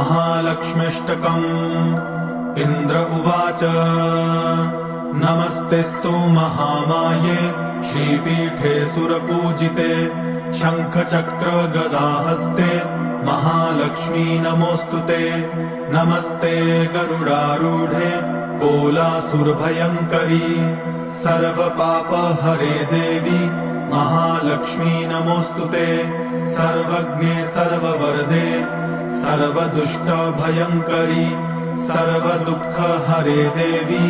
महालक्ष्म्यष्टकम्। इन्द्र उवाच नमस्तेऽस्तु महामाये श्रीपीठे सुरपूजिते शङ्खचक्र गदाहस्ते महालक्ष्मी नमोऽस्तुते। नमस्ते गरुडारूढे कोलासुरभयङ्करी सर्वपापहरे देवी महालक्ष्मी नमोऽस्तुते। सर्वज्ञे सर्ववरदे सर्वदुष्टभयङ्करी सर्वदुःखहरे देवी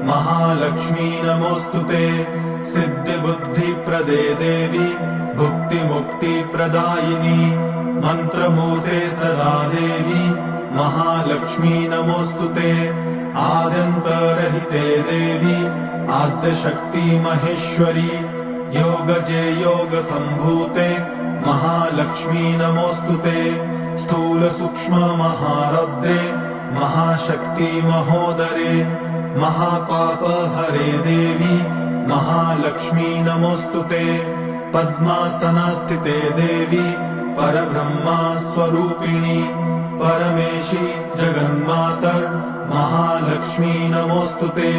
महालक्ष्मी नमोऽस्तुते। सिद्धिबुद्धिप्रदे देवी भुक्तिमुक्तिप्रदायिनी मन्त्रमूर्ते सदा देवी महालक्ष्मी नमोऽस्तुते। आद्यन्तरहिते देवी आद्यशक्ति महेश्वरी योगजे योगसम्भूते महालक्ष्मी नमोऽस्तुते। स्थूल सूक्ष्म महारौद्रे महाशक्ति महोदरे महापापहरे देवी महालक्ष्मी नमोऽस्तुते। पद्मासनस्थिते देवी परब्रह्मा स्वरूपिणी परमेशी जगन्मातर महालक्ष्मी नमोऽस्तुते।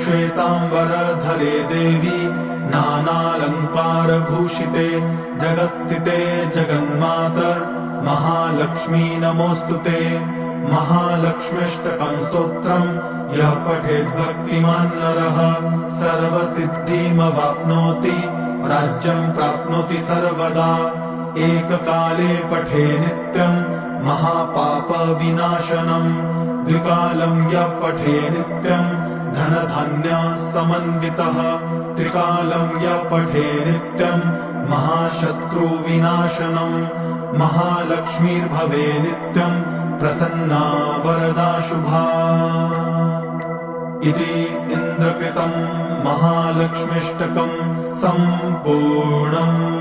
श्वेताम्बरधरे देवी नानालङ्कारभूषिते जगत्स्थिते जगन्मातर महालक्ष्मी नमोऽस्तुते। महालक्ष्म्यष्टकं स्तोत्रम् यः पठेत् भक्तिमान् नरः सर्वसिद्धिमवाप्नोति राज्यं प्राप्नोति सर्वदा। एककाले पठे नित्यं महापापविनाशनम् द्विकालं यः पठे नित्यं धनधान्यसमन्वितः त्रिकालं यः पठे नित्यं महाशत्रुविनाशनम्। महालक्ष्मीर्भवे नित्यं प्रसन्ना वरदा शुभा। इति इन्द्रकृतं महालक्ष्म्यष्टकं सम्पूर्णम्।